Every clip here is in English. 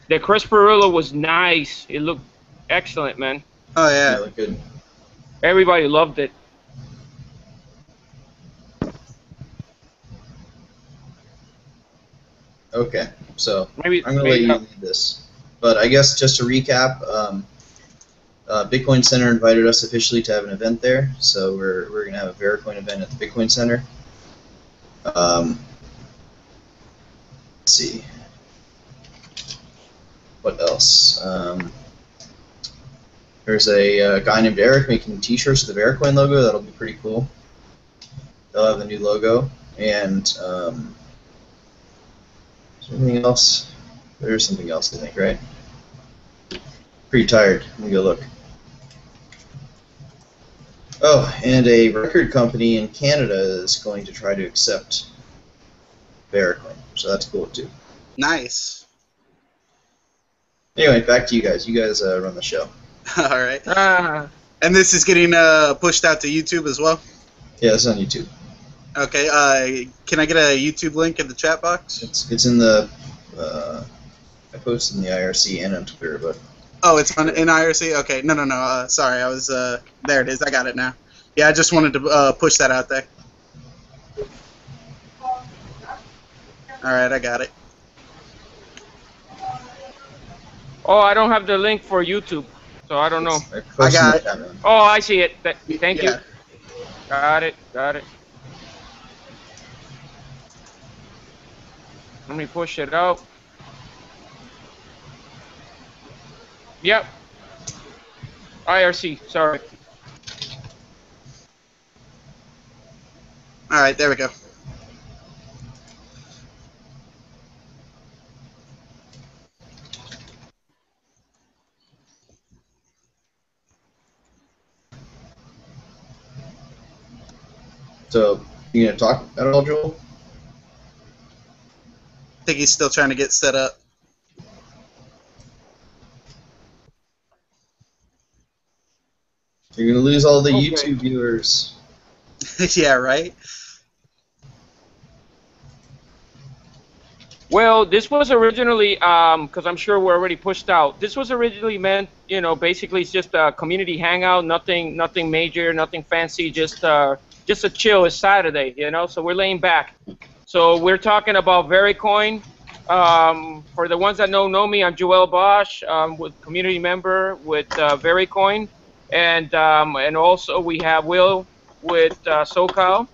The Crisparilla was nice. It looked excellent, man. Oh Yeah, yeah. look good. Everybody loved it. Okay, so Maybe, I'm gonna let maybe. you lead this. But I guess just to recap, Bitcoin Center invited us officially to have an event there, so we're gonna have a VeriCoin event at the Bitcoin Center. Let's see, what else? There's a guy named Eric making T-shirts with the VeriCoin logo. That'll be pretty cool. They'll have the new logo, and is there anything else? There's something else, I think, right? Pretty tired. Let me go look. Oh, and a record company in Canada is going to try to accept VeriCoin, so that's cool too. Nice. Anyway, back to you guys. You guys run the show. All right. Ah, And this is getting pushed out to YouTube as well. Yeah, it's on YouTube. Okay. Can I get a YouTube link in the chat box? It's in the I posted in the IRC and on Twitter, but Oh, it's on in IRC. Okay. No. Sorry, I was there. It is. I got it now. Yeah, I just wanted to push that out there. All right, I got it. oh, I don't have the link for YouTube, so I don't know. I posted got in it. the chat room. Oh, I see it. Thank you. Yeah. Got it. Let me push it out. Yep. IRC, sorry. All right, there we go. So you gonna talk at all, Joel? I think he's still trying to get set up. You're gonna lose all the Okay. YouTube viewers. Yeah, right. Well, this was originally, because I'm sure we're already pushed out. This was originally meant, you know, basically it's just a community hangout, nothing major, nothing fancy, just a chill. It's Saturday, you know, so we're laying back. So we're talking about VeriCoin. For the ones that know me, I'm Joel Bosch, with community member with VeriCoin, and also we have Will with SoCal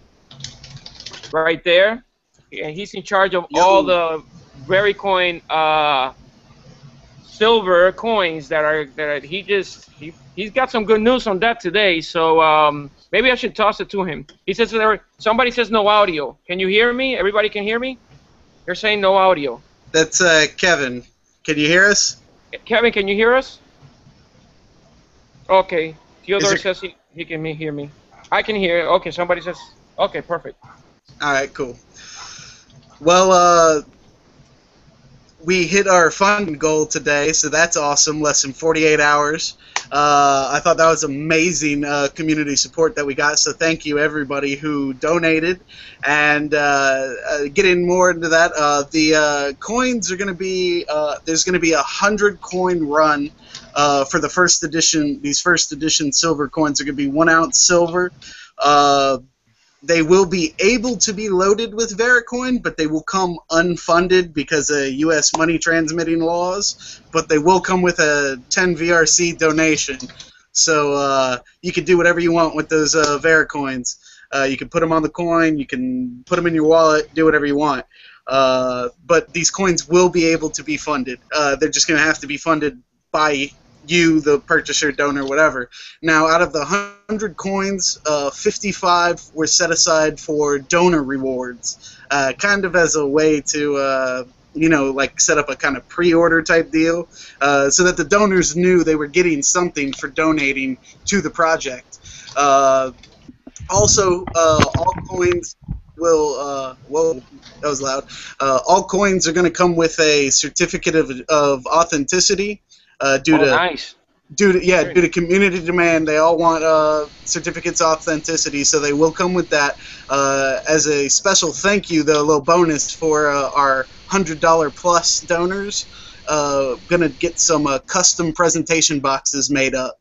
right there. And he's in charge of all the VeriCoin silver coins that he's got some good news on that today. So maybe I should toss it to him. He says somebody says no audio. Can you hear me? Everybody can hear me? They're saying no audio. That's Kevin. Can you hear us? Kevin, can you hear us? Okay. Theodore says he can hear me. I can hear. Okay, somebody says. Okay, perfect. All right, cool. Well, we hit our funding goal today, so that's awesome. Less than 48 hours. I thought that was amazing community support that we got, so thank you everybody who donated. And getting more into that, the coins are going to be, there's going to be 100 coin run for the first edition. These first edition silver coins are going to be 1 ounce silver. They will be able to be loaded with VeriCoin, but they will come unfunded because of U.S. money transmitting laws. But they will come with a 10 VRC donation. So you can do whatever you want with those VeriCoins. You can put them on the coin, you can put them in your wallet, do whatever you want. But these coins will be able to be funded. They're just going to have to be funded by you, the purchaser, donor, whatever. Now, out of the 100 coins, 55 were set aside for donor rewards, kind of as a way to, like set up a kind of pre-order type deal, so that the donors knew they were getting something for donating to the project. Also, all coins will, whoa, that was loud. All coins are going to come with a certificate of authenticity. Nice. Due to community demand, they all want certificates of authenticity, so they will come with that as a special thank you, though, a little bonus for our $100 plus donors. gonna get some custom presentation boxes made up.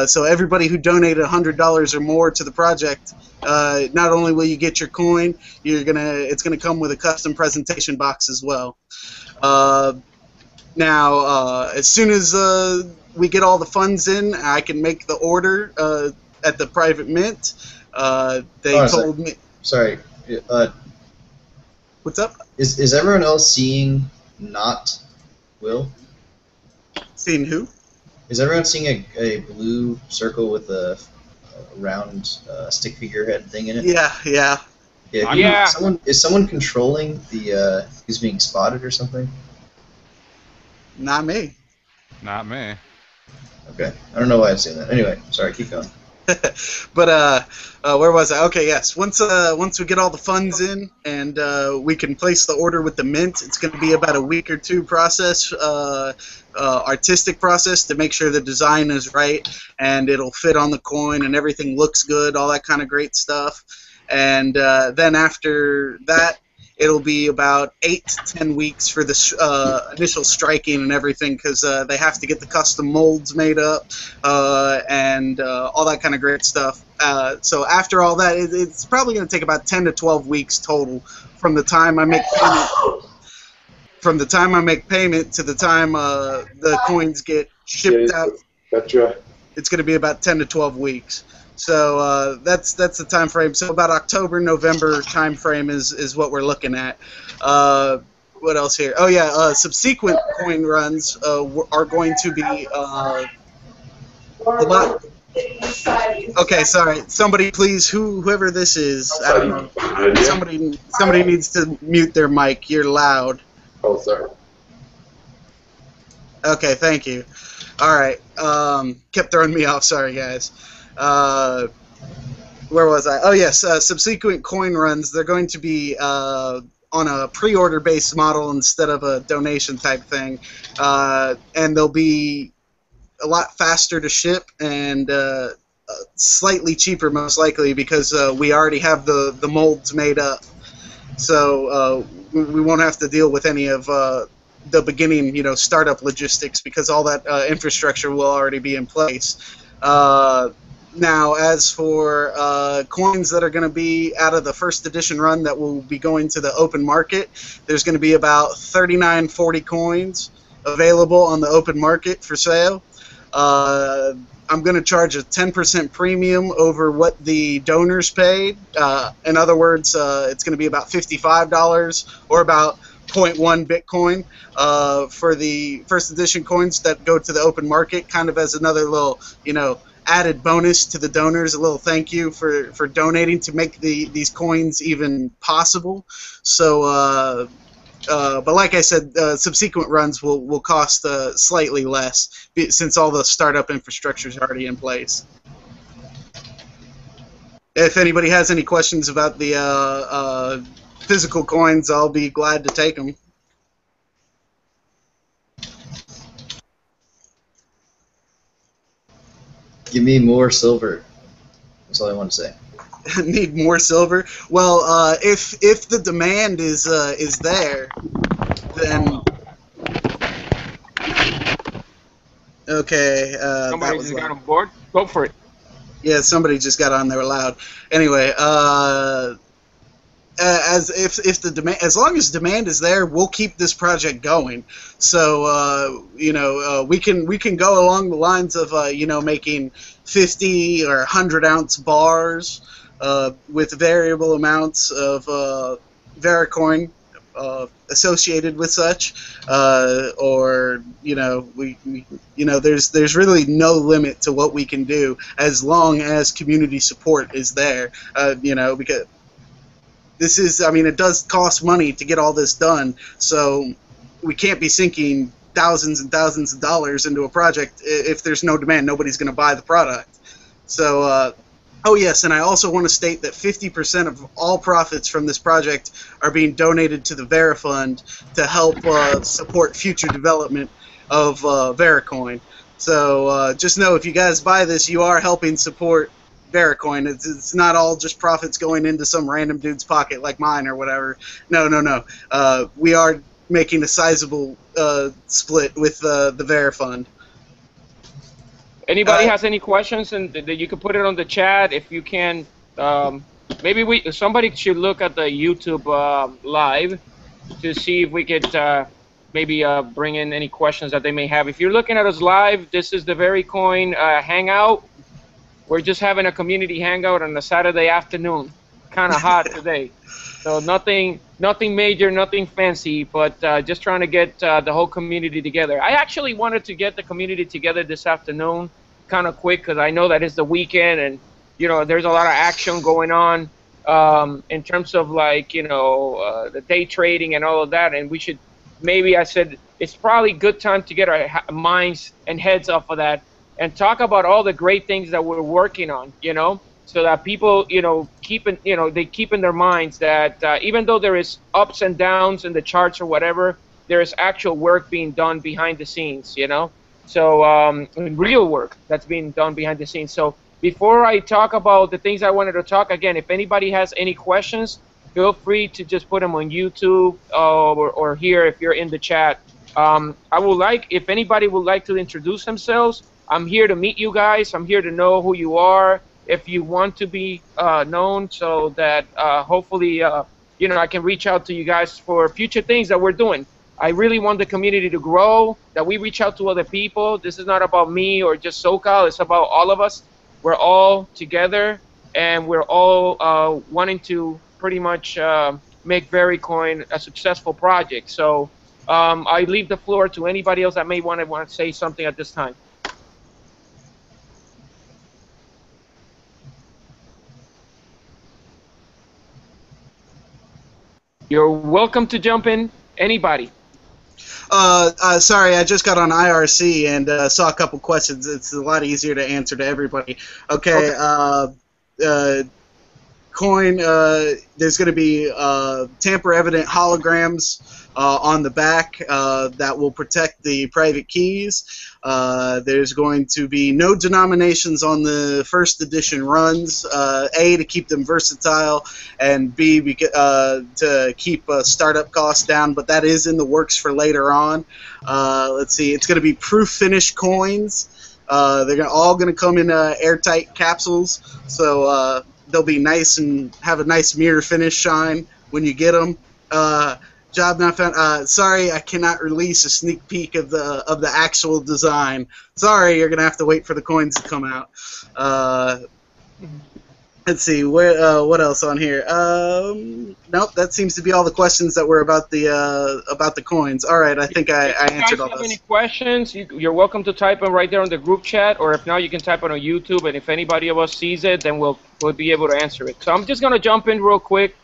So everybody who donated $100 or more to the project, not only will you get your coin, it's gonna come with a custom presentation box as well. Now, as soon as we get all the funds in, I can make the order at the private mint. They told me. Sorry. What's up? Is everyone else seeing not Will? Seeing who? Is everyone seeing a blue circle with a round stick figure head thing in it? Yeah, yeah. Yeah. Is someone controlling the who's being spotted or something? Not me. Not me. Okay. I don't know why I've seen that. Anyway, sorry, keep going. But where was I? Okay, yes. Once we get all the funds in and we can place the order with the mint, it's going to be about a week or two process, artistic process to make sure the design is right and it'll fit on the coin and everything looks good, all that kind of great stuff. And then after that, it'll be about 8 to 10 weeks for the initial striking and everything, because they have to get the custom molds made up and all that kind of great stuff. So after all that, it's probably going to take about 10 to 12 weeks total from the time I make payment. From the time I make payment to the time the coins get shipped out. That's right. It's going to be about 10 to 12 weeks. So that's the time frame. So about October, November time frame is what we're looking at. What else here? Oh yeah, subsequent coin runs are going to be a lot. Okay, sorry. Somebody please, whoever this is, I don't know. Somebody needs to mute their mic. You're loud. Oh, sorry. Okay, thank you. All right. Kept throwing me off. Sorry, guys. Where was I? Oh yes, subsequent coin runs. They're going to be on a pre-order based model instead of a donation type thing, and they'll be a lot faster to ship and slightly cheaper, most likely, because we already have the molds made up. So we won't have to deal with any of the beginning, startup logistics, because all that infrastructure will already be in place. Now, as for coins that are going to be out of the first edition run that will be going to the open market, there's going to be about 3940 coins available on the open market for sale. I'm going to charge a 10% premium over what the donors paid. In other words, it's going to be about $55 or about 0.1 Bitcoin for the first edition coins that go to the open market, kind of as another little, added bonus to the donors, a little thank you for donating to make these coins even possible. So, but like I said, subsequent runs will cost slightly less since all the startup infrastructure is already in place. If anybody has any questions about the physical coins, I'll be glad to take them. Give me more silver. That's all I want to say. Need more silver? Well, if the demand is there, then okay. Somebody just got on board. Go for it. Yeah, somebody just got on there loud. Anyway, as long as demand is there, we'll keep this project going. So we can go along the lines of making 50 or 100 ounce bars with variable amounts of VeriCoin associated with such, or there's really no limit to what we can do as long as community support is there. Because this is, it does cost money to get all this done, so we can't be sinking thousands and thousands of dollars into a project if there's no demand. Nobody's going to buy the product. So, oh yes, and I also want to state that 50% of all profits from this project are being donated to the VeriFund to help support future development of VeriCoin. So just know, if you guys buy this, you are helping support VeriCoin. It's not all just profits going into some random dude's pocket like mine or whatever. No. We are making a sizable split with the VeriFund. Anybody has any questions, and you can put it on the chat if you can. Maybe somebody should look at the YouTube live to see if we could maybe bring in any questions that they may have. If you're looking at us live, this is the VeriCoin hangout. We're just having a community hangout on a Saturday afternoon. Kind of hot today, so nothing major, nothing fancy, but just trying to get the whole community together. I actually wanted to get the community together this afternoon, kind of quick, because I know that it's the weekend, and there's a lot of action going on in terms of like the day trading and all of that, and we should maybe, I said, it's probably a good time to get our minds and heads off of that and talk about all the great things that we're working on, so that people, they keep in their minds that even though there is ups and downs in the charts or whatever, there is actual work being done behind the scenes, So real work that's being done behind the scenes. So before I talk about the things I wanted to talk, again, if anybody has any questions, feel free to just put them on YouTube or here if you're in the chat. I would like, if anybody would like to introduce themselves, I'm here to meet you guys. I'm here to know who you are, if you want to be known, so that hopefully, I can reach out to you guys for future things that we're doing. I really want the community to grow, that we reach out to other people. This is not about me or just SoCal. It's about all of us. We're all together, and we're all wanting to pretty much make VeriCoin a successful project. So I leave the floor to anybody else that may want to say something at this time. You're welcome to jump in, anybody. Sorry, I just got on IRC and saw a couple questions. It's a lot easier to answer to everybody. Okay. Coin, there's going to be tamper-evident holograms on the back that will protect the private keys. There's going to be no denominations on the first edition runs, A, to keep them versatile, and B, to keep startup costs down, but that is in the works for later on. Let's see, it's going to be proof finish coins. They're all going to come in airtight capsules, so they'll be nice and have a nice mirror finish shine when you get them. Job not found. Sorry, I cannot release a sneak peek of the actual design. Sorry, you're gonna have to wait for the coins to come out. Let's see, what else on here? Nope, that seems to be all the questions that were about the coins. All right, I think I answered all those. If you guys have any questions, you're welcome to type them right there on the group chat, or if not, you can type it on YouTube, and if anybody of us sees it, then we'll be able to answer it. So I'm just gonna jump in real quick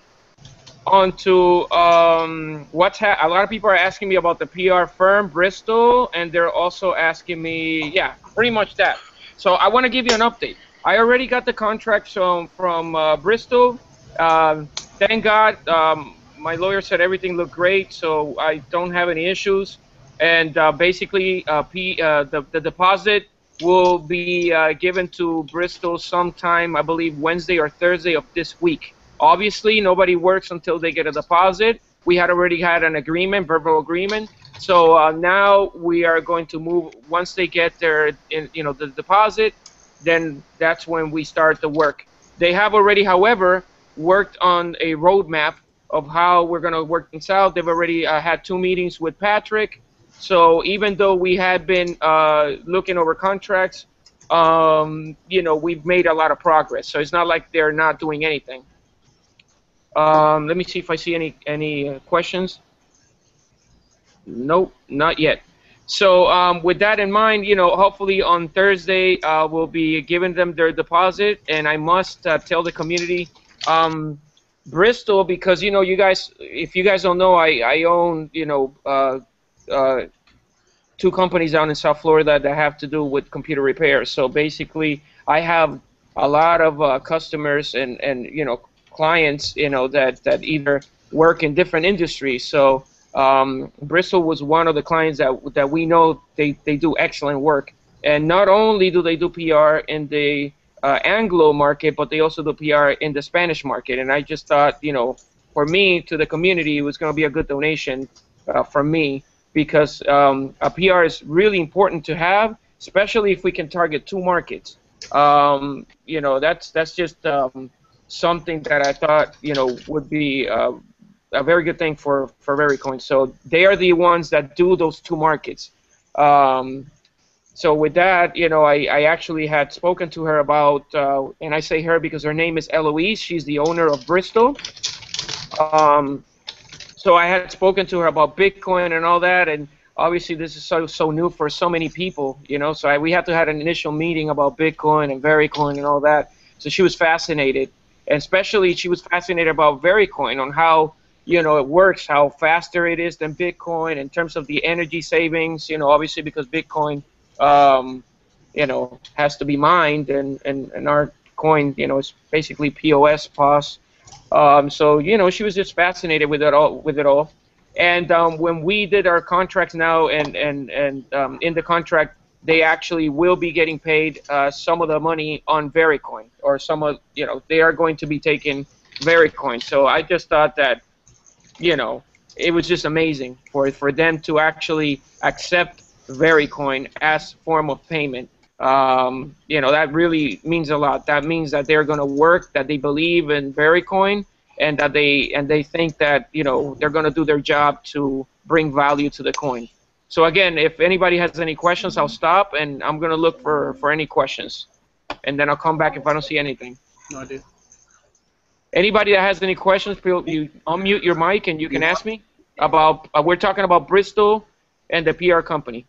onto a lot of people are asking me about the PR firm Bristol, and they're also asking me, yeah, pretty much that. So I want to give you an update. I already got the contract from Bristol. Thank God, my lawyer said everything looked great, so I don't have any issues. And basically, the deposit will be given to Bristol sometime, I believe, Wednesday or Thursday of this week. Obviously, nobody works until they get a deposit. We had already had an agreement, verbal agreement. So now we are going to move. Once they get their, the deposit, then that's when we start the work. They have already, however, worked on a roadmap of how we're going to work things out. They've already had 2 meetings with Patrick. So even though we had been looking over contracts, we've made a lot of progress. So it's not like they're not doing anything. Let me see if I see any questions. Nope, not yet. So with that in mind, hopefully on Thursday we'll be giving them their deposit, and I must tell the community, Bristol, because you guys, if you guys don't know, I own 2 companies down in South Florida that have to do with computer repairs. So basically, I have a lot of customers and clients that either work in different industries. So Bristol was one of the clients that we know they do excellent work, and not only do they do PR in the Anglo market, but they also do PR in the Spanish market. And I just thought, for me, to the community, it was going to be a good donation from me, because a PR is really important to have, especially if we can target two markets. That's just something that I thought would be a very good thing for VeriCoin. So they are the ones that do those two markets. Um, so with that, I actually had spoken to her about, and I say her because her name is Eloise. She's the owner of Bristol. Um, so I had spoken to her about Bitcoin and all that, and obviously this is so new for so many people, So we had to have an initial meeting about Bitcoin and VeriCoin and all that. So she was fascinated, and especially she was fascinated about VeriCoin, on how it works, how faster it is than Bitcoin in terms of the energy savings. Obviously because Bitcoin, has to be mined, and our coin, is basically POS, POS. So she was just fascinated with it all. And when we did our contracts now, and in the contract, they actually will be getting paid some of the money on VeriCoin, or some of they are going to be taking VeriCoin. So I just thought that it was just amazing for them to actually accept VeriCoin as form of payment. That really means a lot. That means that they're going to work, that they believe in VeriCoin, and that they think that they're going to do their job to bring value to the coin. So again, if anybody has any questions, I'll stop, and I'm going to look for any questions, and then I'll come back if I don't see anything. No idea. Anybody that has any questions, you unmute your mic and you can ask me about. We're talking about Bristol and the PR company.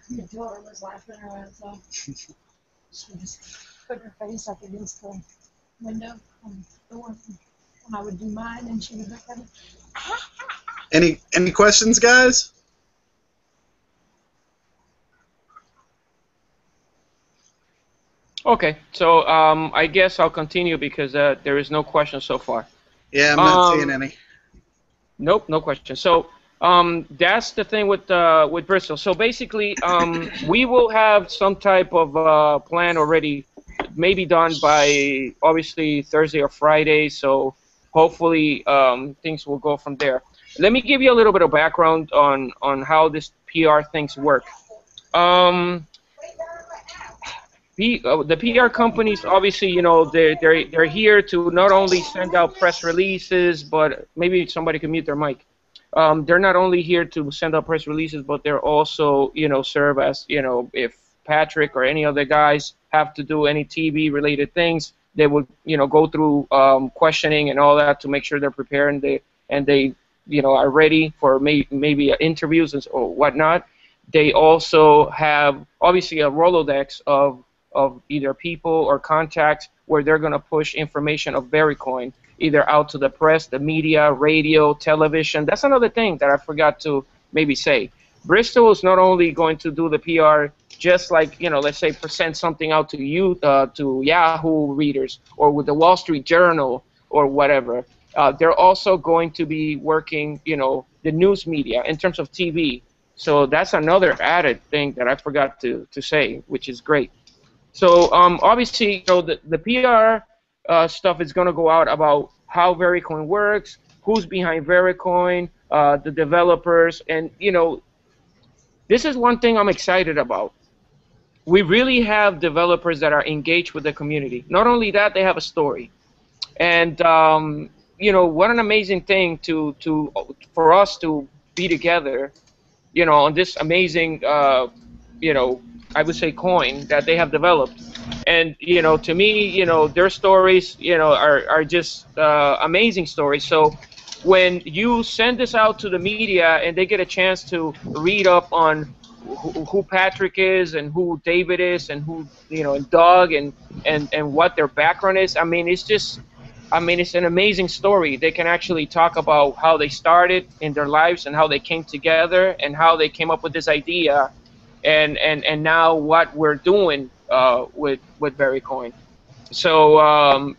Your daughter was laughing her ass off. She just put her face up against the window on the door when I would do mine, and she would look at me. Any questions, guys? Okay, so I guess I'll continue because there is no question so far. Yeah, I'm not seeing any. Nope, no question. So that's the thing with Bristol. So basically, we will have some type of plan already, maybe done by obviously Thursday or Friday. So hopefully things will go from there. Let me give you a little bit of background on how this PR things work. The PR companies, obviously, they're here to not only send out press releases, but maybe somebody can mute their mic. They're not only here to send out press releases, but they're also, serve as, if Patrick or any other guys have to do any TV-related things, they would, go through questioning and all that to make sure they're prepared and they are ready for maybe interviews or whatnot. They also have, obviously, a Rolodex of either people or contacts where they're going to push information of VeriCoin either out to the press, the media, radio, television. That's another thing that I forgot to maybe say. Bristol is not only going to do the PR just like, let's say present something out to you, to Yahoo readers or with the Wall Street Journal or whatever. They're also going to be working, the news media in terms of TV. So that's another added thing that I forgot to say, which is great. So obviously, the PR stuff is going to go out about how VeriCoin works, who's behind VeriCoin, the developers, and this is one thing I'm excited about. We really have developers that are engaged with the community. Not only that, they have a story, and what an amazing thing for us to be together, on this amazing I would say coin that they have developed. And to me, their stories, are just amazing stories. So when you send this out to the media and they get a chance to read up on who Patrick is and who David is and who and Doug and what their background is, it's an amazing story. They can actually talk about how they started in their lives and how they came together and how they came up with this idea, and now what we're doing with VeriCoin. So I'm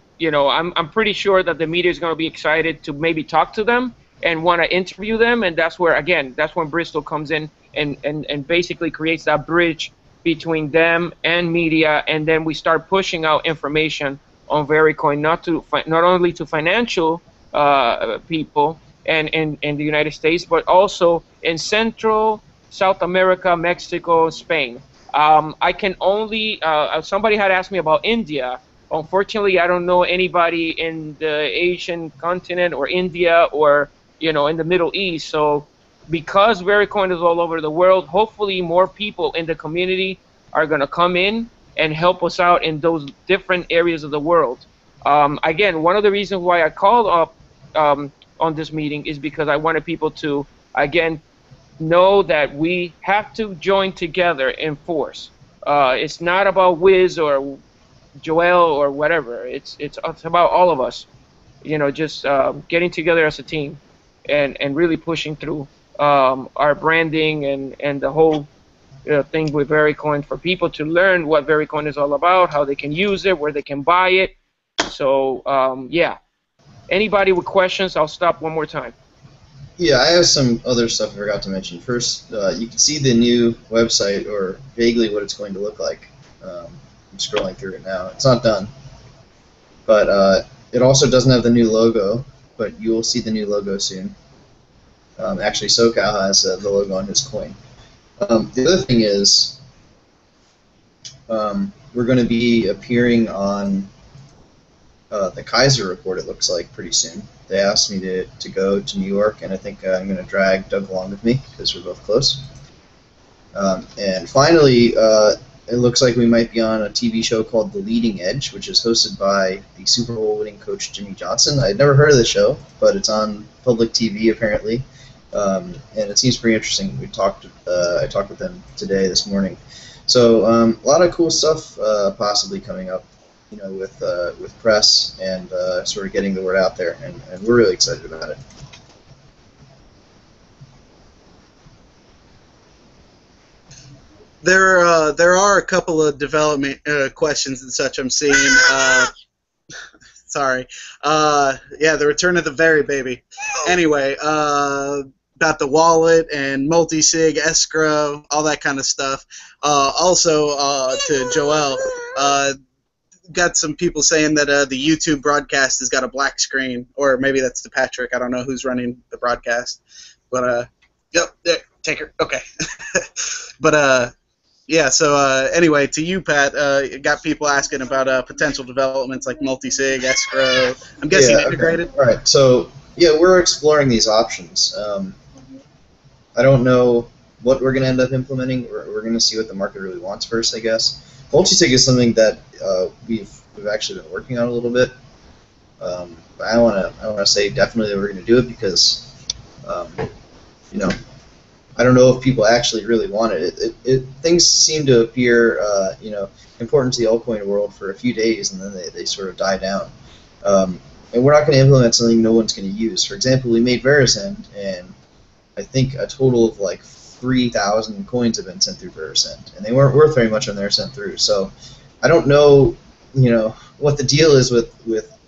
pretty sure that the media is going to be excited to maybe talk to them and want to interview them, and that's when Bristol comes in and basically creates that bridge between them and media, and then we start pushing out information on VeriCoin, not only to financial people, and in the United States, but also in Central, South America, Mexico, Spain. I can only, somebody had asked me about India. Unfortunately, I don't know anybody in the Asian continent or India or, in the Middle East. So because VeriCoin is all over the world, hopefully more people in the community are going to come in and help us out in those different areas of the world. Again, one of the reasons why I called up on this meeting is because I wanted people to, again, know that we have to join together in force. It's not about Wiz or Joel or whatever. It's about all of us. Just getting together as a team and really pushing through our branding and the whole thing with VeriCoin for people to learn what VeriCoin is all about, how they can use it, where they can buy it. So yeah, anybody with questions, I'll stop one more time. Yeah, I have some other stuff I forgot to mention. First, you can see the new website, or vaguely what it's going to look like. I'm scrolling through it now. It's not done. But it also doesn't have the new logo, but you will see the new logo soon. Actually, SoCal has the logo on his coin. The other thing is, we're going to be appearing on the Kaiser report, it looks like, pretty soon. They asked me to go to New York, and I think I'm going to drag Doug along with me because we're both close. And finally, it looks like we might be on a TV show called The Leading Edge, which is hosted by the Super Bowl winning coach Jimmy Johnson. I'd never heard of the show, but it's on public TV apparently, and it seems pretty interesting. I talked with them this morning. So a lot of cool stuff possibly coming up, with press and sort of getting the word out there, and we're really excited about it. There are a couple of development questions and such I'm seeing. Sorry. Yeah, the return of the Very baby. Anyway, about the wallet and multi-sig, escrow, all that kind of stuff. Also, to Joel, got some people saying that the YouTube broadcast has got a black screen, or maybe that's to Patrick. I don't know who's running the broadcast, but yep, there, take her. Okay, but yeah. So anyway, to you, Pat, got people asking about potential developments like multi-sig, escrow. I'm guessing integrated. Okay. All right. So yeah, we're exploring these options. I don't know what we're going to end up implementing. We're going to see what the market really wants first, I guess. Multisig is something that we've actually been working on a little bit. But I don't want to say definitely that we're going to do it because, I don't know if people actually really want it. Things seem to appear, important to the altcoin world for a few days, and then they sort of die down. And we're not going to implement something no one's going to use. For example, we made Verisend, and I think a total of like 3,000 coins have been sent through Verisend, and they weren't worth very much when they were sent through. So I don't know, what the deal is with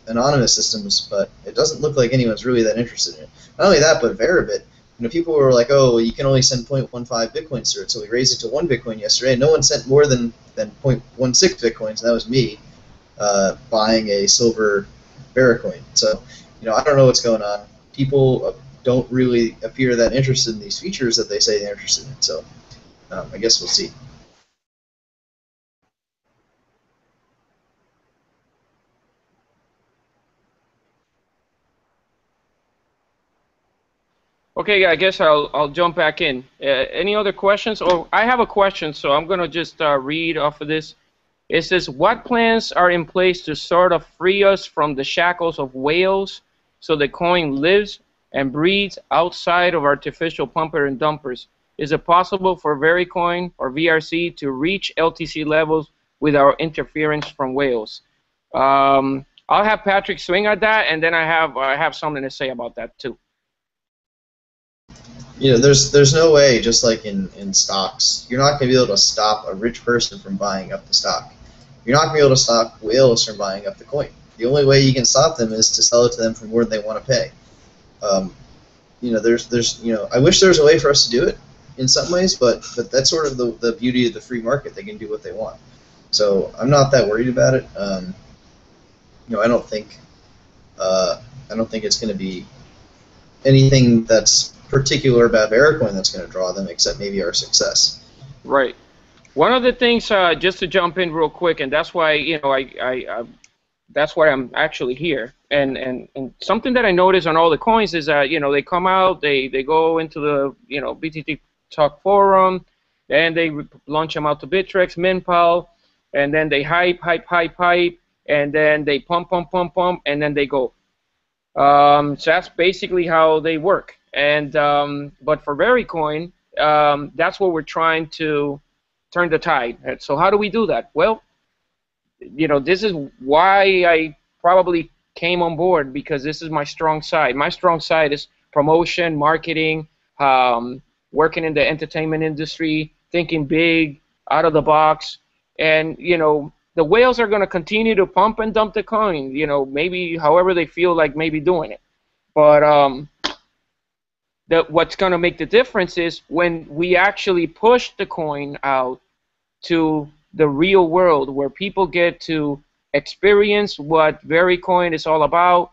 anonymous systems, but it doesn't look like anyone's really that interested in it. Not only that, but Veribit. People were like, oh, you can only send 0.15 bitcoins through it, so we raised it to 1 bitcoin yesterday, and no one sent more than 0.16 bitcoins, and that was me buying a silver VeriCoin. So, I don't know what's going on. People don't really appear that interested in these features that they say they're interested in, so I guess we'll see. Okay, I guess I'll jump back in. Any other questions? Oh, I have a question, so I'm gonna just read off of this. It says, what plans are in place to sort of free us from the shackles of whales so the coin lives and breeds outside of artificial pumper and dumpers? Is it possible for VeriCoin or VRC to reach LTC levels without interference from whales? I'll have Patrick swing at that, and then I have something to say about that too. There's no way, just like in stocks, you're not going to be able to stop a rich person from buying up the stock. You're not going to be able to stop whales from buying up the coin. The only way you can stop them is to sell it to them for more than they want to pay. I wish there was a way for us to do it in some ways, but that's sort of the beauty of the free market. They can do what they want. So I'm not that worried about it. I don't think it's going to be anything that's particular about VeriCoin that's going to draw them, except maybe our success. Right. One of the things, just to jump in real quick, and that's why that's why I'm actually here. And something that I notice on all the coins is that they come out, they go into the BTT Talk forum, and they launch them out to Bittrex, Minpal, and then they hype, and then they pump, and then they go. So that's basically how they work. And but for VeriCoin, that's what we're trying to turn the tide. So how do we do that? Well, this is why I probably came on board, because this is my strong side. My strong side is promotion, marketing, working in the entertainment industry, thinking big, out of the box, and the whales are going to continue to pump and dump the coin, maybe however they feel like maybe doing it. But what's going to make the difference is when we actually push the coin out to the real world, where people get to experience what VeriCoin is all about,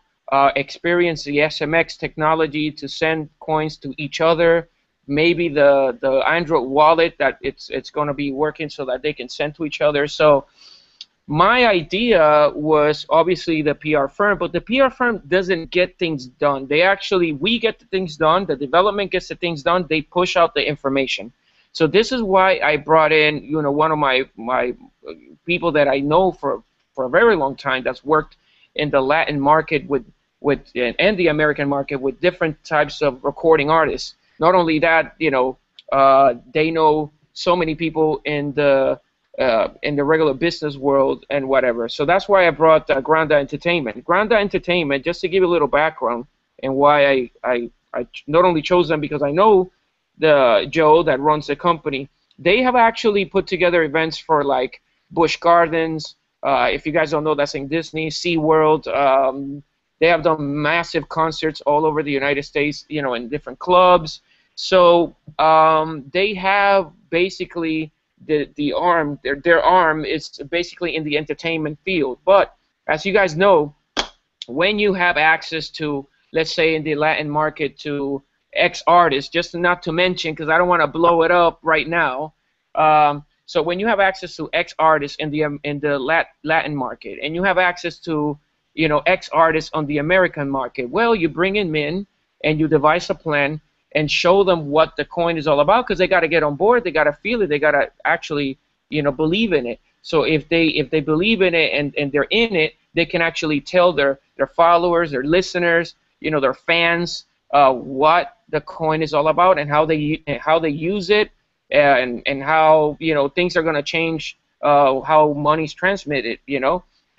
experience the SMX technology to send coins to each other, maybe the Android wallet that it's going to be working so that they can send to each other. So my idea was obviously the PR firm, but the PR firm doesn't get things done. We get the things done, the development gets the things done, they push out the information. So this is why I brought in, one of my people that I know for a very long time, that's worked in the Latin market and the American market with different types of recording artists. Not only that, they know so many people in the regular business world and whatever. So that's why I brought Granda Entertainment. Granda Entertainment, just to give you a little background and why I not only chose them because I know the Joe that runs the company. They have actually put together events for like Busch Gardens. If you guys don't know, that's in Disney, SeaWorld. They have done massive concerts all over the United States, in different clubs. So they have basically the arm, their arm is basically in the entertainment field. But as you guys know, when you have access to, let's say in the Latin market, to X artists, just not to mention, because I don't want to blow it up right now. So when you have access to X artists in the Latin market, and you have access to X artists on the American market, well, you bring them in and you devise a plan and show them what the coin is all about, because they got to get on board, they got to feel it, they got to actually believe in it. So if they believe in it and they're in it, they can actually tell their followers, their listeners, their fans, what the coin is all about and how they use it, and how things are going to change, how money's transmitted,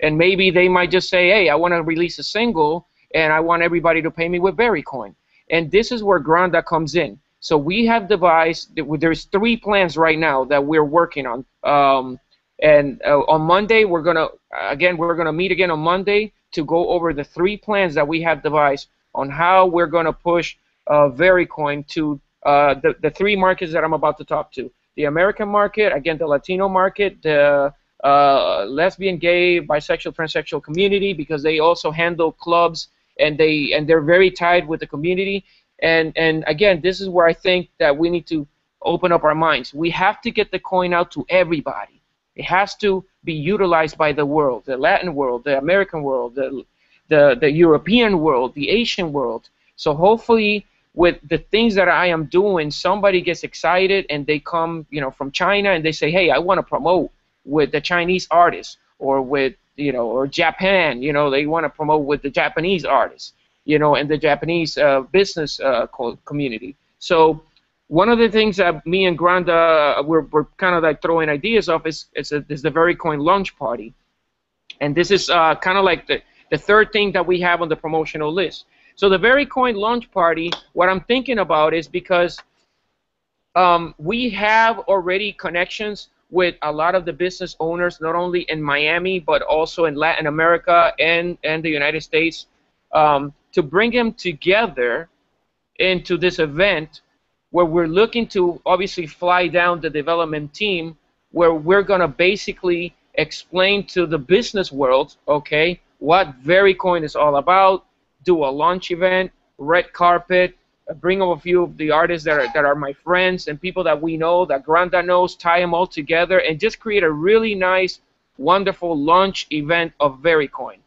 and maybe they might just say, hey, I want to release a single and I want everybody to pay me with VeriCoin. And this is where Granda comes in. So we have devised, there's 3 plans right now that we're working on. And on Monday, we're gonna meet again on Monday to go over the 3 plans that we have devised on how we're gonna push VeriCoin to the 3 markets that I'm about to talk to. The American market, again, the Latino market, the lesbian, gay, bisexual, transsexual community, because they also handle clubs and they're very tied with the community. And again, this is where I think that we need to open up our minds. We have to get the coin out to everybody. It has to be utilized by the world, the Latin world, the American world, the European world, the Asian world. So hopefully with the things that I am doing, somebody gets excited and they come, from China, and they say, hey, I want to promote with the Chinese artists, or with, or Japan, they want to promote with the Japanese artists, and the Japanese business community. So one of the things that me and Granda we're kind of like throwing ideas off is the VeriCoin launch party. And this is kind of like the third thing that we have on the promotional list. So the VeriCoin launch party, what I'm thinking about is, because we have already connections with a lot of the business owners, not only in Miami, but also in Latin America and the United States, to bring them together into this event where we're looking to obviously fly down the development team, where we're going to basically explain to the business world, okay, what VeriCoin is all about, do a launch event, red carpet, bring up a few of the artists that are my friends and people that we know, that Granda knows, tie them all together, and just create a really nice, wonderful launch event of VeriCoin.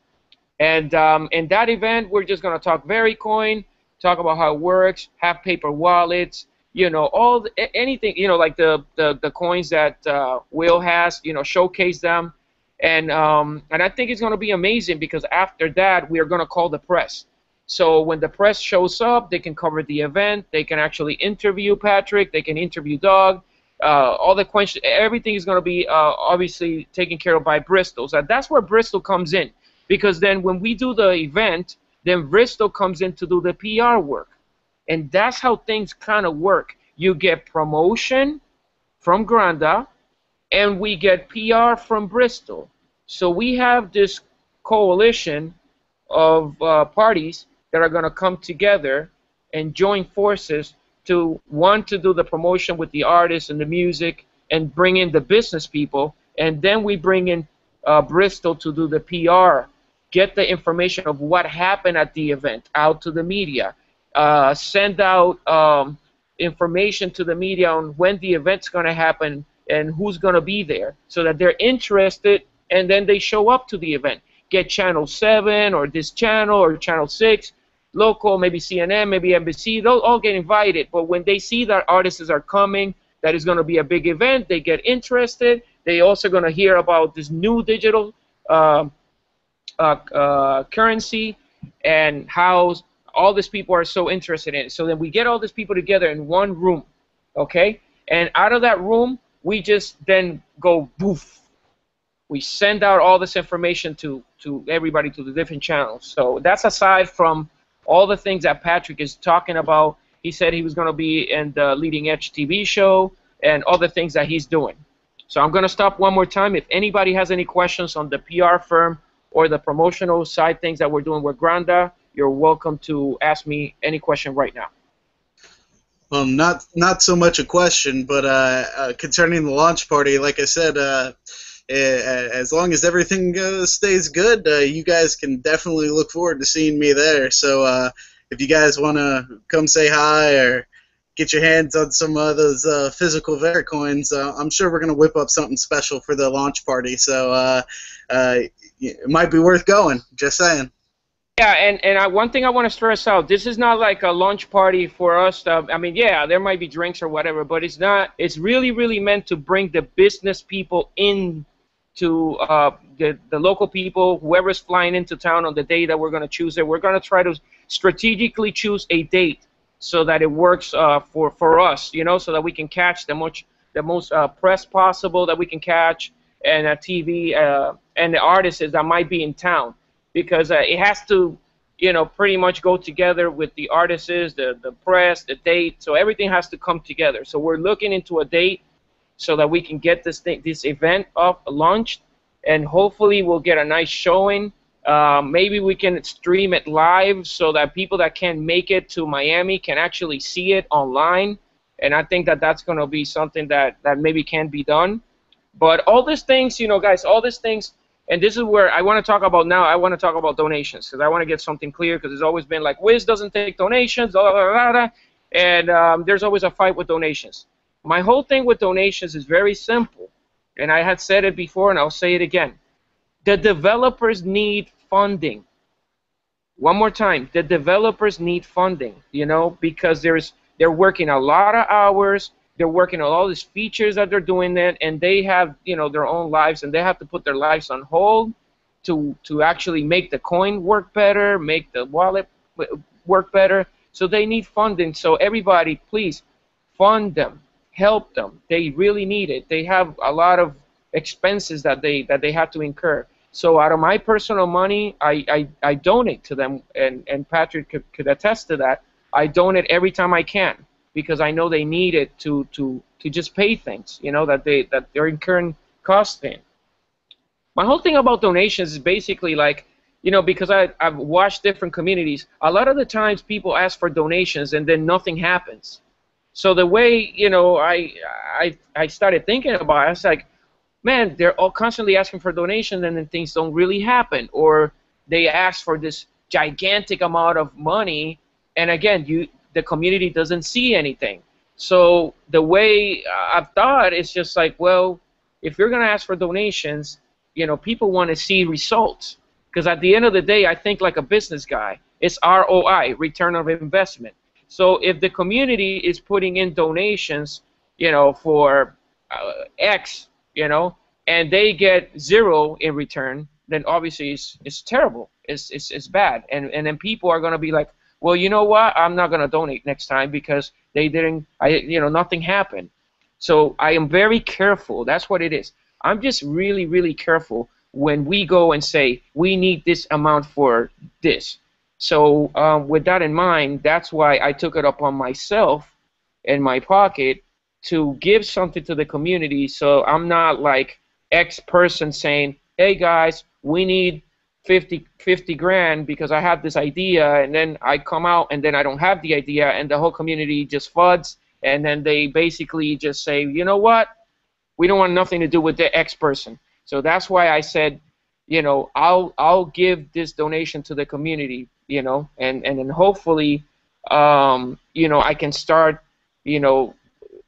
And in that event, we're just going to talk VeriCoin, talk about how it works, have paper wallets, you know, anything, you know, like the coins that Will has, you know, showcase them. And I think it's going to be amazing, because after that, we are going to call the press. So when the press shows up, they can cover the event. They can actually interview Patrick. They can interview Doug. All the questions, everything is going to be obviously taken care of by Bristol. So that's where Bristol comes in, because then when we do the event, then Bristol comes in to do the PR work. And that's how things kind of work. You get promotion from Granda, and we get PR from Bristol. So we have this coalition of parties that are going to come together and join forces to to do the promotion with the artists and the music, and bring in the business people, and then we bring in Bristol to do the PR, get the information of what happened at the event out to the media, send out information to the media on when the event's going to happen and who's going to be there, so that they're interested, and then they show up to the event. Get Channel 7 or this channel or Channel 6, local, maybe CNN, maybe NBC, they'll all get invited. But when they see that artists are coming, that is going to be a big event, they get interested. They also going to hear about this new digital currency and how all these people are so interested in it. So then we get all these people together in one room, okay? And out of that room, we just then go boof. We send out all this information to everybody, to the different channels. So that's aside from all the things that Patrick is talking about. He said he was going to be in the Leading Edge TV show and all the things that he's doing. So I'm going to stop one more time. If anybody has any questions on the PR firm or the promotional side things that we're doing with Granda, you're welcome to ask me any question right now. Well, not so much a question, but concerning the launch party, like I said, as long as everything stays good, you guys can definitely look forward to seeing me there. So if you guys want to come say hi or get your hands on some of those physical VeriCoins, I'm sure we're going to whip up something special for the launch party. So it might be worth going, just saying. Yeah, and one thing I want to stress out, this is not like a launch party for us. I mean, yeah, there might be drinks or whatever, but it's not. It's really, really meant to bring the business people in to the local people, whoever's flying into town on the day that we're going to choose it. We're going to try to strategically choose a date so that it works for us, you know, so that we can catch the most press possible that we can catch, and TV and the artists that might be in town, because it has to, you know, pretty much go together with the artists, the press, the date. So everything has to come together. So we're looking into a date so that we can get this event launched, and hopefully we'll get a nice showing. Maybe we can stream it live so that people that can't make it to Miami can actually see it online. And I think that that's going to be something that maybe can be done. But all these things, you know, guys, all these things, and this is where I want to talk about now. I want to talk about donations, because I want to get something clear, because it's always been like, Wiz doesn't take donations, blah, blah, blah, blah, and there's always a fight with donations. My whole thing with donations is very simple, and I had said it before, and I'll say it again. The developers need funding. One more time, the developers need funding, you know, because they're working a lot of hours. They're working on all these features that they're doing then, and they have, you know, their own lives, and they have to put their lives on hold to actually make the coin work better, make the wallet work better. So they need funding. So everybody, please fund them, help them. They really need it. They have a lot of expenses that they have to incur. So out of my personal money, I donate to them, and Patrick could attest to that. I donate every time I can, because I know they need it to just pay things, you know, that they're incurring costs in. My whole thing about donations is basically like, you know, because I've watched different communities, a lot of the times people ask for donations and then nothing happens. So the way, you know, I started thinking about it, I was like, man, they're all constantly asking for donations and then things don't really happen, or they ask for this gigantic amount of money and again, the community doesn't see anything. So the way I've thought is just like, well, if you're gonna ask for donations, people want to see results. Because at the end of the day, I think like a business guy, it's ROI, return of investment. So if the community is putting in donations, for X, and they get zero in return, then obviously it's terrible. It's bad. And then people are gonna be like, well, you know what? I'm not gonna donate next time because they didn't. Nothing happened. So I am very careful. That's what it is. I'm just really, really careful when we go and say we need this amount for this. So with that in mind, that's why I took it upon myself in my pocket to give something to the community. So I'm not like X person saying, hey guys, we need 50 grand because I have this idea, and then I come out and then I don't have the idea, and the whole community just floods, and then they basically just say, you know what, we don't want nothing to do with the X person. So that's why I said, I'll give this donation to the community, and then hopefully, I can start,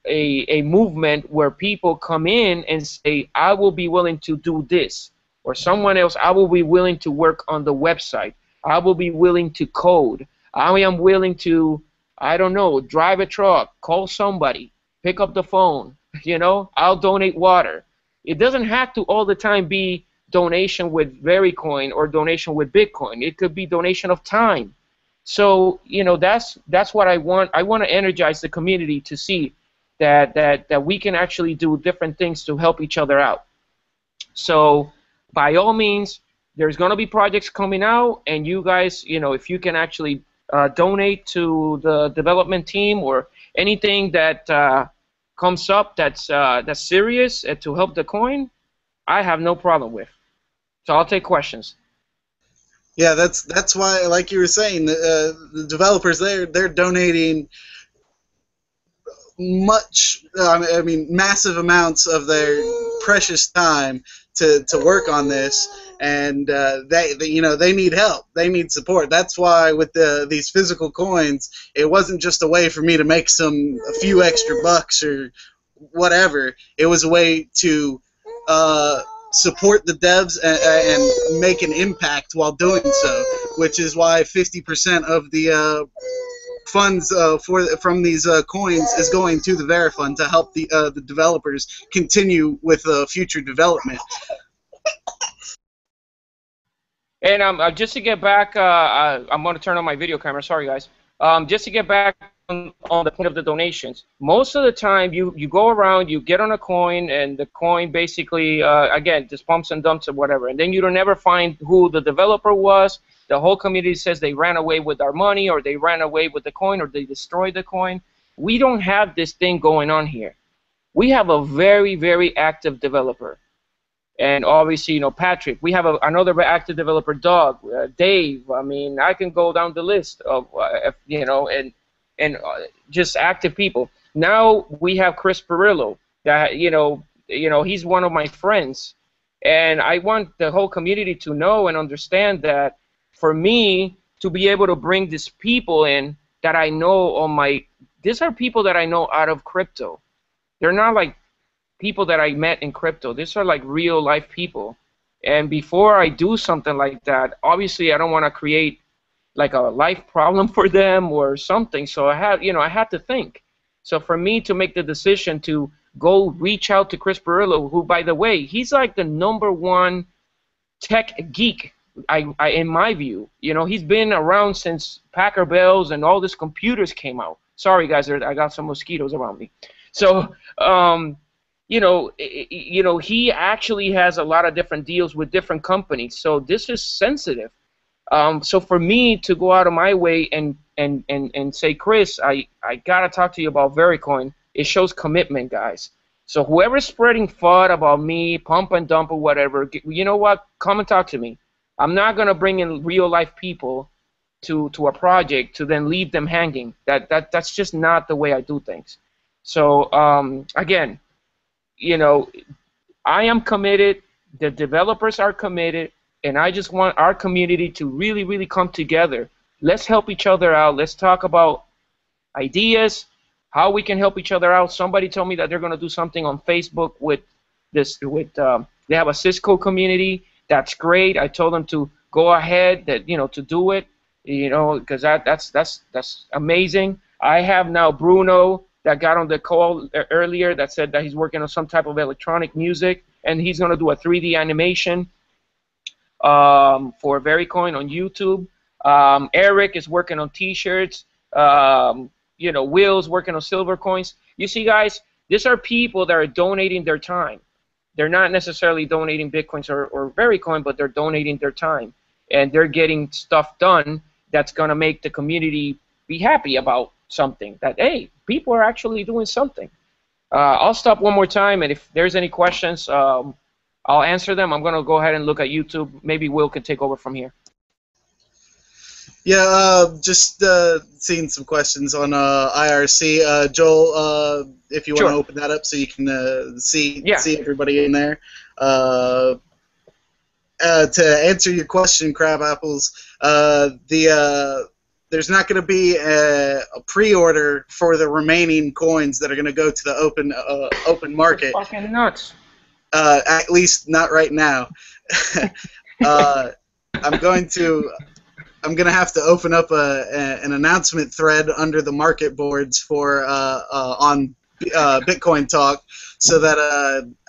a movement where people come in and say, I will be willing to do this. Or someone else, I will be willing to work on the website. I will be willing to code. I am willing to, I don't know, drive a truck, call somebody, pick up the phone, I'll donate water. It doesn't have to all the time be donation with VeriCoin or donation with Bitcoin. It could be donation of time. So, that's what I want. I want to energize the community to see that we can actually do different things to help each other out. So, by all means, there's going to be projects coming out, and you guys, if you can actually donate to the development team or anything that comes up that's serious to help the coin, I have no problem with. So I'll take questions. Yeah, that's why, like you were saying, the developers they're donating massive amounts of their precious time to work on this, and they need help, they need support. That's why with these physical coins, it wasn't just a way for me to make a few extra bucks or whatever. It was a way to support the devs and make an impact while doing so, which is why 50% of the funds from these coins is going to the VeriFund to help the developers continue with future development. And just to get back, I'm going to turn on my video camera. Sorry, guys. Just to get back on the point of the donations, most of the time you go around, you get on a coin, and the coin basically, again, just pumps and dumps or whatever, and then you don't ever find who the developer was. The whole community says they ran away with our money, or they ran away with the coin, or they destroyed the coin. We don't have this thing going on here. We have a very, very active developer. And obviously, Patrick. We have another active developer, Doug, Dave. I mean, I can go down the list of, and just active people. Now we have Chris Perillo. That he's one of my friends, and I want the whole community to know and understand that for me to be able to bring these people in that I know these are people that I know out of crypto. They're not like people that I met in crypto. These are like real life people. And before I do something like that, obviously I don't want to create like a life problem for them or something. So I had to think. So for me to make the decision to go reach out to Chris Perillo, who, by the way, he's like the #1 tech geek, in my view. He's been around since Packer Bells and all these computers came out. Sorry, guys, I got some mosquitoes around me. So, he actually has a lot of different deals with different companies. So this is sensitive. So for me to go out of my way and say, Chris, I gotta talk to you about VeriCoin, it shows commitment, guys. So whoever's spreading FUD about me, pump and dump or whatever, you know what? Come and talk to me. I'm not gonna bring in real life people to a project to then leave them hanging. That's just not the way I do things. So again, I am committed. The developers are committed. And I just want our community to really, really come together Let's help each other out. Let's talk about ideas, how we can help each other out. Somebody told me that they're going to do something on Facebook with this. They have a Cisco community. That's great. I told them to go ahead, that to do it, because that's amazing. I have now Bruno that got on the call earlier that said that he's working on some type of electronic music, and he's going to do a 3D animation for VeriCoin on YouTube. Eric is working on T-shirts. Will's working on silver coins. You see, guys, these are people that are donating their time. They're not necessarily donating Bitcoins or VeriCoin, but they're donating their time. And they're getting stuff done that's going to make the community be happy about something. That, hey, people are actually doing something. I'll stop one more time, and if there's any questions, I'll answer them. I'm going to go ahead and look at YouTube. Maybe Will can take over from here. Yeah, just seeing some questions on IRC. Joel, if you want to open that up so you can see everybody in there. To answer your question, Crab Apples, there's not going to be a pre-order for the remaining coins that are going to go to the open market. Fucking nuts. At least not right now. I'm going to have to open up an announcement thread under the market boards for on Bitcoin Talk, so that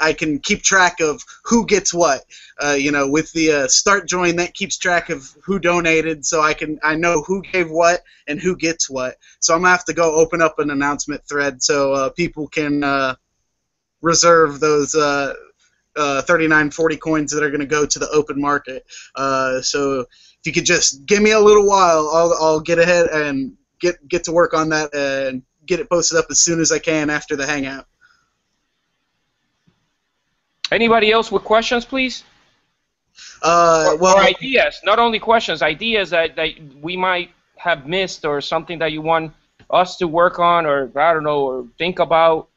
I can keep track of who gets what. With the start join, that keeps track of who donated, so I know who gave what and who gets what. So I'm gonna have to go open up an announcement thread so people can reserve those 3940 coins that are going to go to the open market. So if you could just give me a little while, I'll get ahead and get to work on that and get it posted up as soon as I can after the hangout. Anybody else with questions, please? Or ideas, not only questions, ideas that we might have missed, or something that you want us to work on, or I don't know, or think about.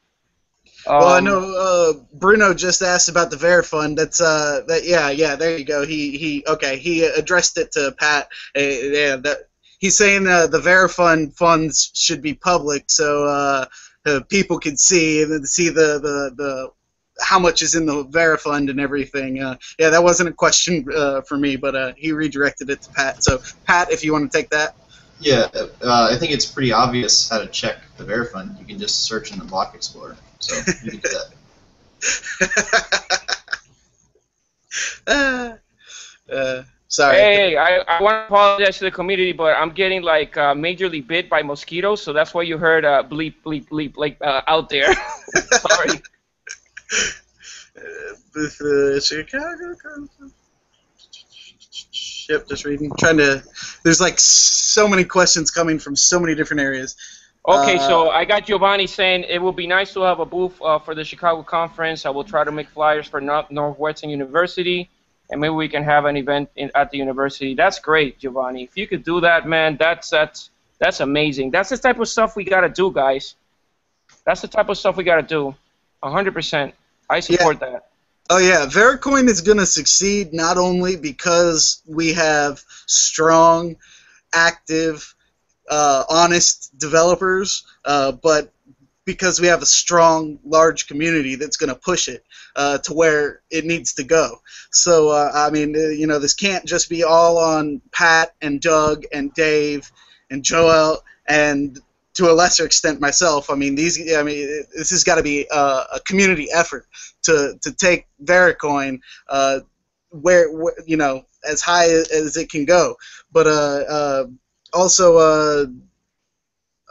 Well, I know Bruno just asked about the VeriFund. That's there you go. He addressed it to Pat. He's saying the VeriFund funds should be public, so people can see the how much is in the VeriFund and everything. That wasn't a question for me, but he redirected it to Pat. So Pat, if you want to take that. Yeah, I think it's pretty obvious how to check the VeriFund. You can just search in the Block Explorer. So you can do that. Sorry. Hey, I want to apologize to the community, but I'm getting like majorly bit by mosquitoes, so that's why you heard bleep, bleep, bleep, like out there. Sorry. Chicago. Yep, just reading. There's like so many questions coming from so many different areas. Okay, so I got Giovanni saying it would be nice to have a booth for the Chicago conference. I will try to make flyers for Northwestern University, and maybe we can have an event at the university. That's great, Giovanni. If you could do that, man, that's amazing. That's the type of stuff we got to do, guys. That's the type of stuff we got to do. 100%. I support that. Oh, yeah. VeriCoin is going to succeed not only because we have strong, active, honest developers, but because we have a strong, large community that's going to push it to where it needs to go. So, I mean, this can't just be all on Pat and Doug and Dave and Joel and to a lesser extent myself. I mean, this has got to be a community effort to take VeriCoin where as high as it can go. But also,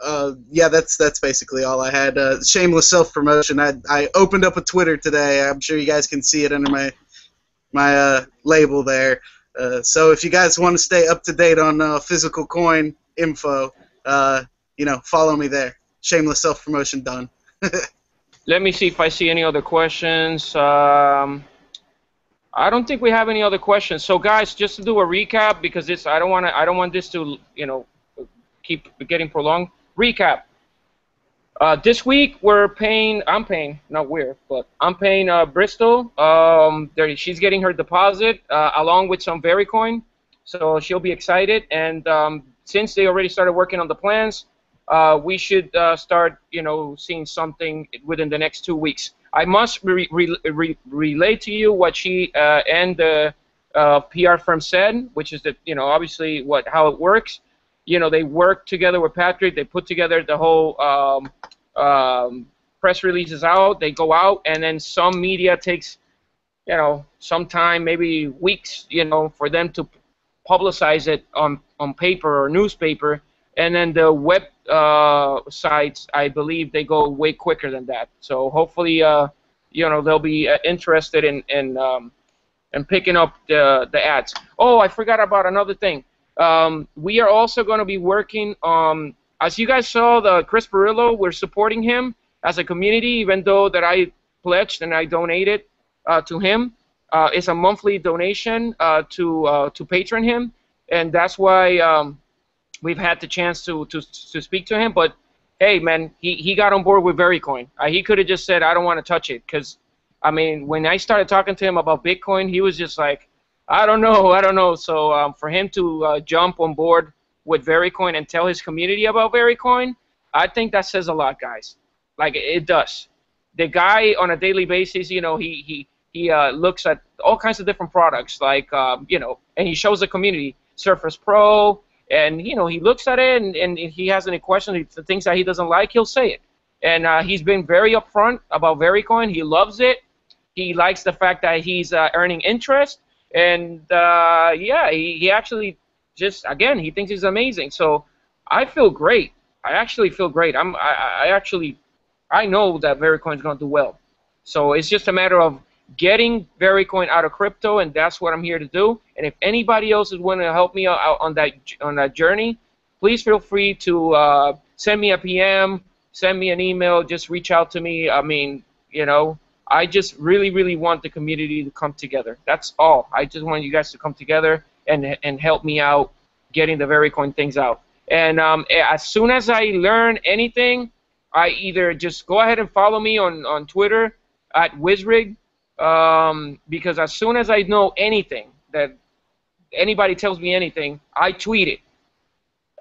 that's basically all I had. Shameless self-promotion. I opened up a Twitter today. I'm sure you guys can see it under my label there. So if you guys want to stay up to date on physical coin info, follow me there. Shameless self-promotion done. Let me see if I see any other questions. I don't think we have any other questions. So guys, just to do a recap, because I don't want this to keep getting prolonged. Recap. This week I'm paying Bristol. She's getting her deposit along with some VeriCoin, so she'll be excited. And since they already started working on the plans, we should start, seeing something within the next 2 weeks. I must relay to you what she and the PR firm said, which is that, obviously how it works. They work together with Patrick. They put together the whole press releases out. They go out, and then some media takes, some time, maybe weeks, for them to publicize it on paper or newspaper. And then the web sites, I believe, they go way quicker than that. So hopefully, they'll be interested in picking up the ads. Oh, I forgot about another thing. We are also going to be working on, as you guys saw, the Chris Perillo, we're supporting him as a community, even though that I pledged and I donated to him. It's a monthly donation to patron him, and that's why we've had the chance to speak to him. But hey, man, he got on board with VeriCoin. He could have just said, I don't want to touch it, because I mean, when I started talking to him about Bitcoin, he was just like, I don't know. So for him to jump on board with VeriCoin and tell his community about VeriCoin, I think that says a lot, guys. Like, it does. The guy on a daily basis, he looks at all kinds of different products, like, and he shows the community Surface Pro, and, he looks at it, and if he has any questions, the things that he doesn't like, he'll say it. And he's been very upfront about VeriCoin. He loves it. He likes the fact that he's earning interest. And, yeah, he actually just, again, he thinks he's amazing. So I feel great. I actually feel great. I know that VeriCoin is going to do well. So it's just a matter of getting VeriCoin out of crypto, and that's what I'm here to do. And if anybody else is willing to help me out on that journey, please feel free to send me a PM, send me an email, just reach out to me. I mean, I just really, really want the community to come together. That's all. I just want you guys to come together and help me out getting the VeriCoin things out. And as soon as I learn anything, I either just go ahead and follow me on Twitter at Wizrig, because as soon as I know anything, that anybody tells me anything, I tweet it.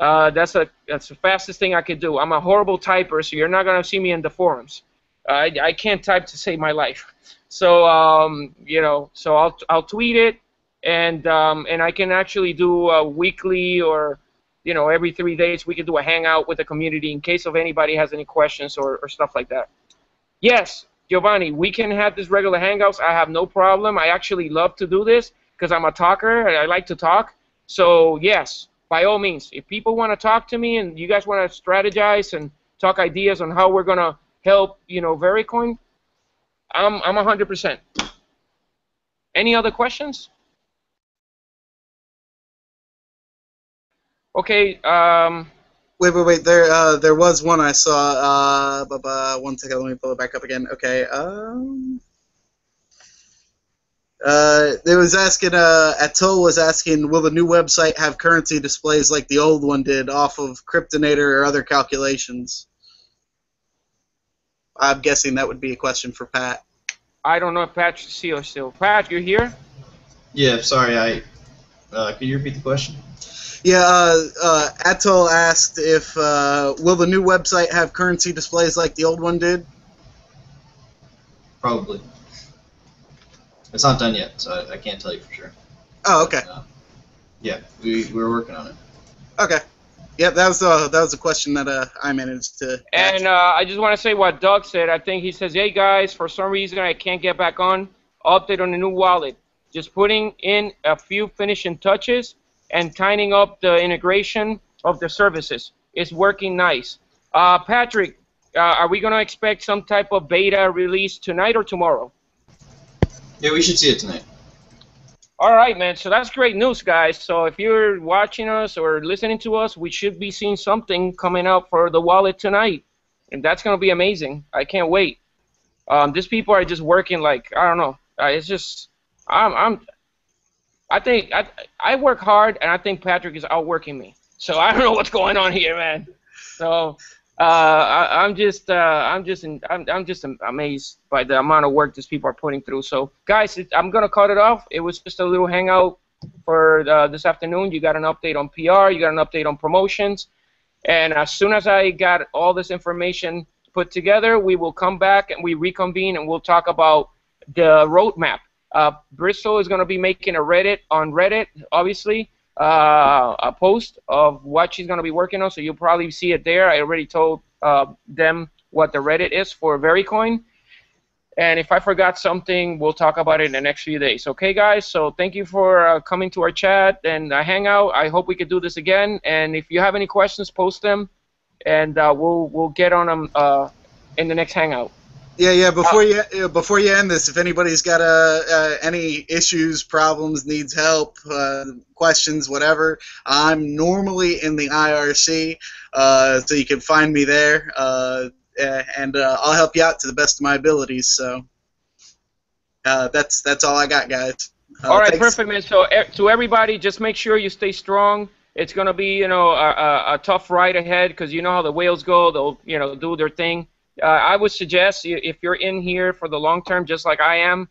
That's the fastest thing I could do. I'm a horrible typer, so you're not going to see me in the forums. I can't type to save my life. So so I'll tweet it, and I can actually do a weekly or every 3 days we can do a hangout with the community in case of anybody has any questions or stuff like that. Yes, Giovanni, we can have this regular hangouts. I have no problem. I actually love to do this because I'm a talker and I like to talk. So yes, by all means, if people want to talk to me and you guys want to strategize and talk ideas on how we're gonna help, VeriCoin, I'm 100%. Any other questions? Okay. Wait. There was one I saw. 1 second. Let me pull it back up again. Okay. It was asking. Atul was asking, will the new website have currency displays like the old one did off of Kryptonator or other calculations? I'm guessing that would be a question for Pat. I don't know if Pat's still. Pat, you're here? Yeah, sorry. Could you repeat the question? Yeah, Atul asked if will the new website have currency displays like the old one did? Probably. It's not done yet, so I can't tell you for sure. Oh, okay. Yeah, we're working on it. Okay. Yeah, that was a question that I managed to. And I just want to say what Doug said. I think he says, "Hey guys, for some reason I can't get back on. Update on the new wallet. Just putting in a few finishing touches and tightening up the integration of the services. It's working nice." Patrick, are we going to expect some type of beta release tonight or tomorrow? Yeah, we should see it tonight. All right, man. So that's great news, guys. So if you're watching us or listening to us, we should be seeing something coming out for the wallet tonight, and that's going to be amazing. I can't wait. These people are just working like, I don't know. It's just I think I work hard, and I think Patrick is outworking me. So I don't know what's going on here, man. So I'm just amazed by the amount of work these people are putting through. So guys, I'm gonna cut it off. It was just a little hangout for this afternoon. You got an update on PR. You got an update on promotions. And as soon as I got all this information put together, we will come back and we reconvene and we'll talk about the roadmap. Bristol is going to be making a Reddit, obviously, a post of what she's going to be working on. So you'll probably see it there. I already told them what the Reddit is for VeriCoin. And if I forgot something, we'll talk about it in the next few days. Okay, guys? So thank you for coming to our chat and hangout. I hope we could do this again. And if you have any questions, post them, and we'll get on them in the next hangout. Yeah. Before you end this, if anybody's got any issues, problems, needs help, questions, whatever, I'm normally in the IRC, so you can find me there. And I'll help you out to the best of my abilities. So that's all I got, guys. All right, thanks. perfect, man. So to everybody, just make sure you stay strong. It's gonna be, a tough ride ahead, because you know how the whales go. They'll, do their thing. I would suggest if you're in here for the long term, just like I am,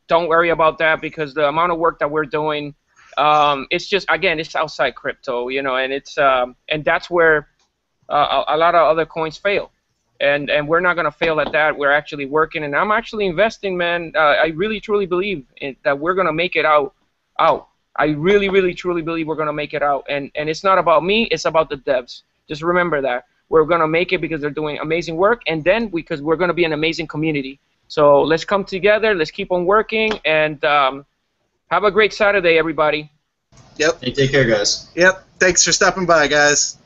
don't worry about that, because the amount of work that we're doing, it's just, again, it's outside crypto, and it's and that's where a lot of other coins fail. And we're not going to fail at that. We're actually working, and I'm actually investing, man. I really, truly believe that we're going to make it out. I really, really, truly believe we're going to make it out. And it's not about me. It's about the devs. Just remember that. We're going to make it because they're doing amazing work, and then because we're going to be an amazing community. So let's come together. Let's keep on working, and have a great Saturday, everybody. Yep. Hey, take care, guys. Yep. Thanks for stopping by, guys.